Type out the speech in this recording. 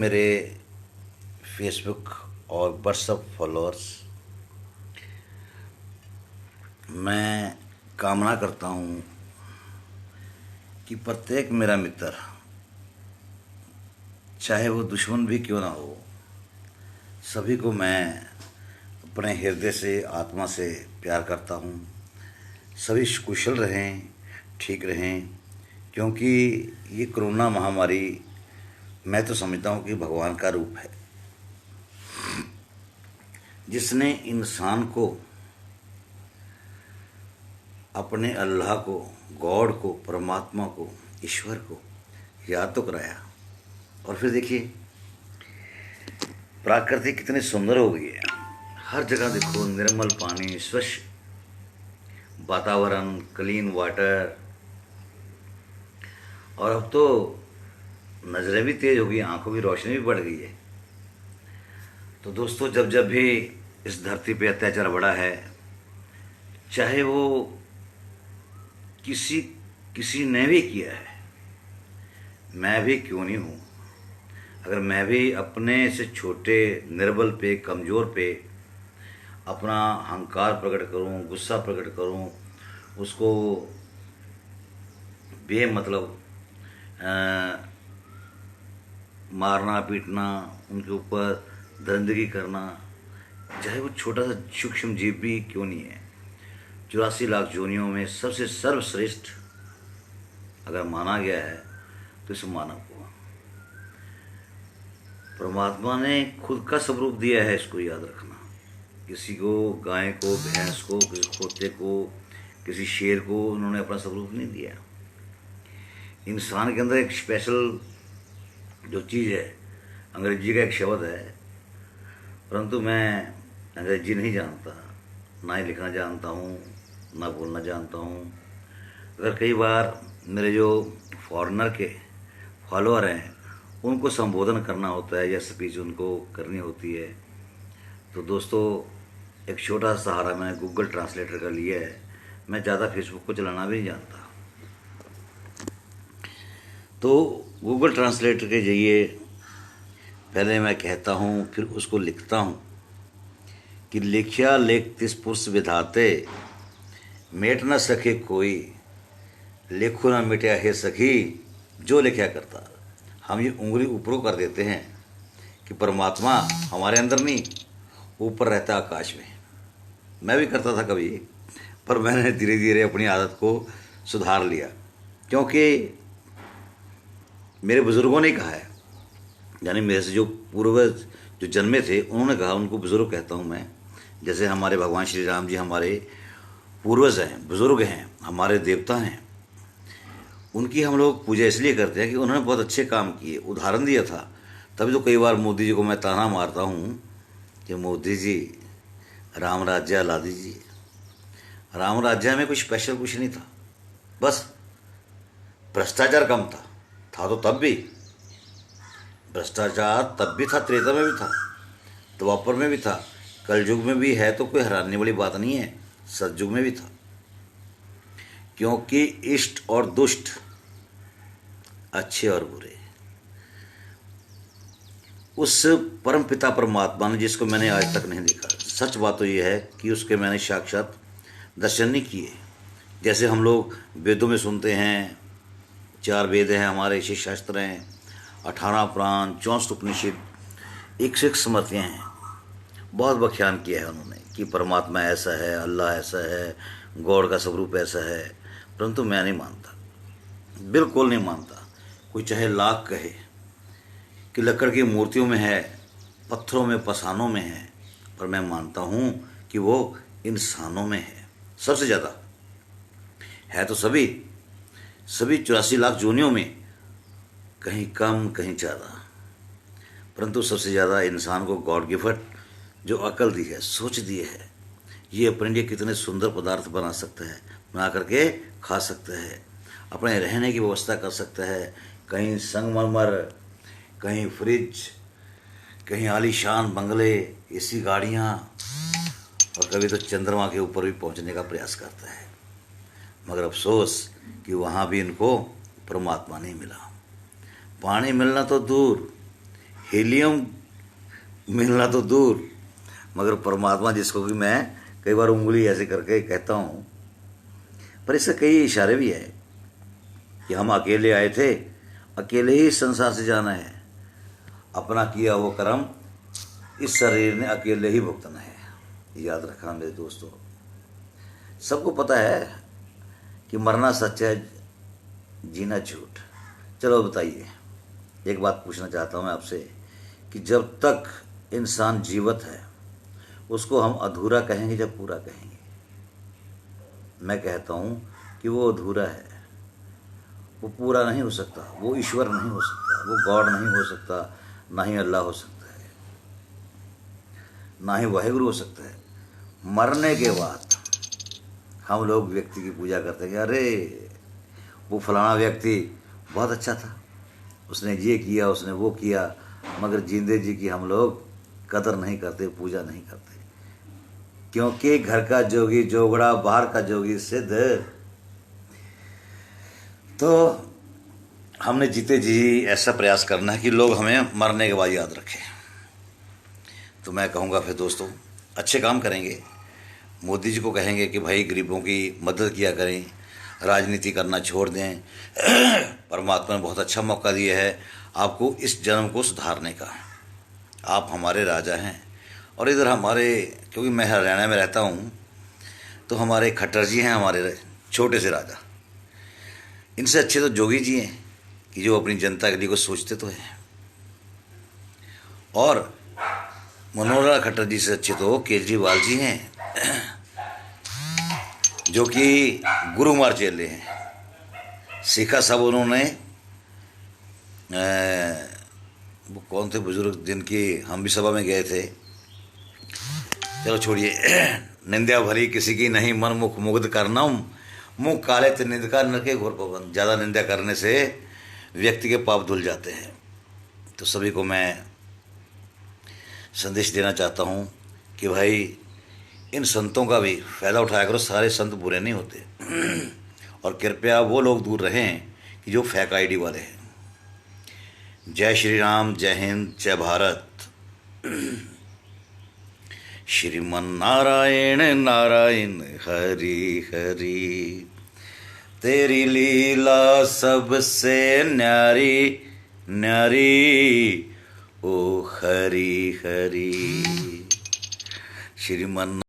मेरे फेसबुक और WhatsApp followers, मैं कामना करता हूँ कि प्रत्येक मेरा मित्र, चाहे वो दुश्मन भी क्यों ना हो, सभी को मैं अपने हृदय से, आत्मा से प्यार करता हूँ। सभी कुशल रहें, ठीक रहें, क्योंकि ये कोरोना महामारी मैं तो समझता हूँ कि भगवान का रूप है, जिसने इंसान को, अपने अल्लाह को, गॉड को, परमात्मा को, ईश्वर को याद तो कराया। और फिर देखिए प्रकृति कितनी सुंदर हो गई है। हर जगह देखो निर्मल पानी, स्वच्छ वातावरण, क्लीन वाटर। और अब तो नज़रें भी तेज हो गई, आंखों की रोशनी भी बढ़ गई है। तो दोस्तों, जब जब भी इस धरती पे अत्याचार बढ़ा है, चाहे वो किसी किसी ने भी किया है, मैं भी क्यों नहीं हूँ। अगर मैं भी अपने से छोटे, निर्बल पे, कमज़ोर पे अपना अहंकार प्रकट करूं, गुस्सा प्रकट करूं, उसको बेमतलब मारना पीटना, उनके ऊपर दरिंदगी करना, चाहे वो छोटा सा सूक्ष्म जीव भी क्यों नहीं है, 84 लाख योनियों में सबसे सर्वश्रेष्ठ अगर माना गया है तो इस मानव को परमात्मा ने खुद का स्वरूप दिया है। इसको याद रखना। किसी को, गाय को, भैंस को, किसी खोते को, किसी शेर को उन्होंने अपना स्वरूप नहीं दिया। इंसान के अंदर एक स्पेशल जो चीज़ है, अंग्रेजी का एक शब्द है, परंतु मैं अंग्रेजी नहीं जानता, ना ही लिखना जानता हूँ, ना बोलना जानता हूँ। अगर कई बार मेरे जो फॉरेनर के फॉलोअर हैं उनको संबोधन करना होता है या स्पीच उनको करनी होती है, तो दोस्तों एक छोटा सा सहारा मैंने गूगल ट्रांसलेटर का लिया है। मैं ज़्यादा फेसबुक को चलाना भी नहीं जानता, तो गूगल ट्रांसलेटर के जरिए पहले मैं कहता हूँ, फिर उसको लिखता हूँ कि लिखिया लेख तिस पुरुष विधाते, मेट न सके कोई, लेखो न मिटया हे सखी, जो लिखा करता। हम ये उंगली ऊपर कर देते हैं कि परमात्मा हमारे अंदर नहीं, ऊपर रहता आकाश में। मैं भी करता था कभी, पर मैंने धीरे धीरे अपनी आदत को सुधार लिया, क्योंकि मेरे बुज़ुर्गों ने कहा है, यानी मेरे से जो पूर्वज जो जन्मे थे उन्होंने कहा, उनको बुज़ुर्ग कहता हूँ मैं। जैसे हमारे भगवान श्री राम जी हमारे पूर्वज हैं, बुज़ुर्ग हैं, हमारे देवता हैं। उनकी हम लोग पूजा इसलिए करते हैं कि उन्होंने बहुत अच्छे काम किए, उदाहरण दिया था। तभी तो कई बार मोदी जी को मैं ताना मारता हूँ कि मोदी जी राम राज्य ला दीजिए। राम राज्य में कुछ स्पेशल कुछ नहीं था, बस भ्रष्टाचार कम था तो तब भी भ्रष्टाचार तब भी था, त्रेता में भी था, द्वापर में भी था, कलयुग में भी है, तो कोई हैरानी वाली बात नहीं है, सतयुग में भी था। क्योंकि इष्ट और दुष्ट, अच्छे और बुरे, उस परम पिता परमात्मा ने, जिसको मैंने आज तक नहीं देखा, सच बात तो यह है कि उसके मैंने साक्षात दर्शन नहीं किए। जैसे हम लोग वेदों में सुनते हैं, 4 वेद हैं हमारे, 6 शास्त्र हैं, 18 पुराण, 64 उपनिषद, 101 स्मृतियाँ हैं। बहुत व्याख्यान किया है उन्होंने कि परमात्मा ऐसा है, अल्लाह ऐसा है, गॉड का स्वरूप ऐसा है, परंतु मैं नहीं मानता, बिल्कुल नहीं मानता। कोई चाहे लाख कहे कि लकड़ की मूर्तियों में है, पत्थरों में, पसानों में है, पर मैं मानता हूँ कि वो इंसानों में है। सबसे ज़्यादा है तो सभी 84 लाख योनियों में, कहीं कम कहीं ज़्यादा, परंतु सबसे ज़्यादा इंसान को गॉड गिफ्ट जो अकल दी है, सोच दी है, ये अपने लिए कितने सुंदर पदार्थ बना सकता है, बना करके खा सकता है, अपने रहने की व्यवस्था कर सकता है। कहीं संगमरमर, कहीं फ्रिज, कहीं आलीशान बंगले, एसी गाड़ियाँ, और कभी तो चंद्रमा के ऊपर भी पहुंचने का प्रयास करता है। मगर अफसोस कि वहाँ भी इनको परमात्मा नहीं मिला। पानी मिलना तो दूर, हीलियम मिलना तो दूर, मगर परमात्मा जिसको कि मैं कई बार उंगली ऐसे करके कहता हूँ, पर इससे कई इशारे भी है कि हम अकेले आए थे, अकेले ही संसार से जाना है, अपना किया वो कर्म इस शरीर ने अकेले ही भुगतना है। याद रखा मेरे दोस्तों, सबको पता है कि मरना सच है, जीना झूठ। चलो बताइए, एक बात पूछना चाहता हूँ मैं आपसे कि जब तक इंसान जीवित है उसको हम अधूरा कहेंगे या पूरा कहेंगे? मैं कहता हूँ कि वो अधूरा है, वो पूरा नहीं हो सकता, वो ईश्वर नहीं हो सकता, वो गॉड नहीं हो सकता, ना ही अल्लाह हो सकता है, ना ही वाहिगुरु हो सकता है। मरने के बाद हम लोग व्यक्ति की पूजा करते हैं कि अरे वो फलाना व्यक्ति बहुत अच्छा था, उसने ये किया, उसने वो किया, मगर जिंदे जी की हम लोग कदर नहीं करते, पूजा नहीं करते, क्योंकि घर का जोगी जोगड़ा, बाहर का जोगी सिद्ध। तो हमने जीते जी ऐसा प्रयास करना है कि लोग हमें मरने के बाद याद रखें। तो मैं कहूँगा फिर दोस्तों, अच्छे काम करेंगे, मोदी जी को कहेंगे कि भाई गरीबों की मदद किया करें, राजनीति करना छोड़ दें। परमात्मा ने बहुत अच्छा मौका दिया है आपको इस जन्म को सुधारने का, आप हमारे राजा हैं। और इधर हमारे, क्योंकि मैं हरियाणा में रहता हूँ, तो हमारे खट्टर जी हैं, हमारे छोटे से राजा। इनसे अच्छे तो जोगी जी हैं कि जो अपनी जनता के लिए कुछ सोचते तो हैं, और मनोहर लाल खट्टर जी से अच्छे तो केजरीवाल जी हैं जो कि गुरुमार चेले हैं। सीखा सब उन्होंने, वो कौन थे बुजुर्ग जिनकी हम भी सभा में गए थे, चलो छोड़िए। निंदा भरी किसी की नहीं, मन मुख मुग्ध करना, मुंह काले ते निंद का नरके घोर पवन। ज़्यादा निंदा करने से व्यक्ति के पाप धुल जाते हैं। तो सभी को मैं संदेश देना चाहता हूँ कि भाई इन संतों का भी फ़ायदा उठाया करो, सारे संत बुरे नहीं होते। और कृपया वो लोग दूर रहें कि जो फेक आईडी वाले हैं। जय श्री राम, जय हिंद, जय भारत। श्रीमन नारायण नारायण हरि हरि, तेरी लीला सबसे न्यारी न्यारी, ओ हरि हरि। श्रीमन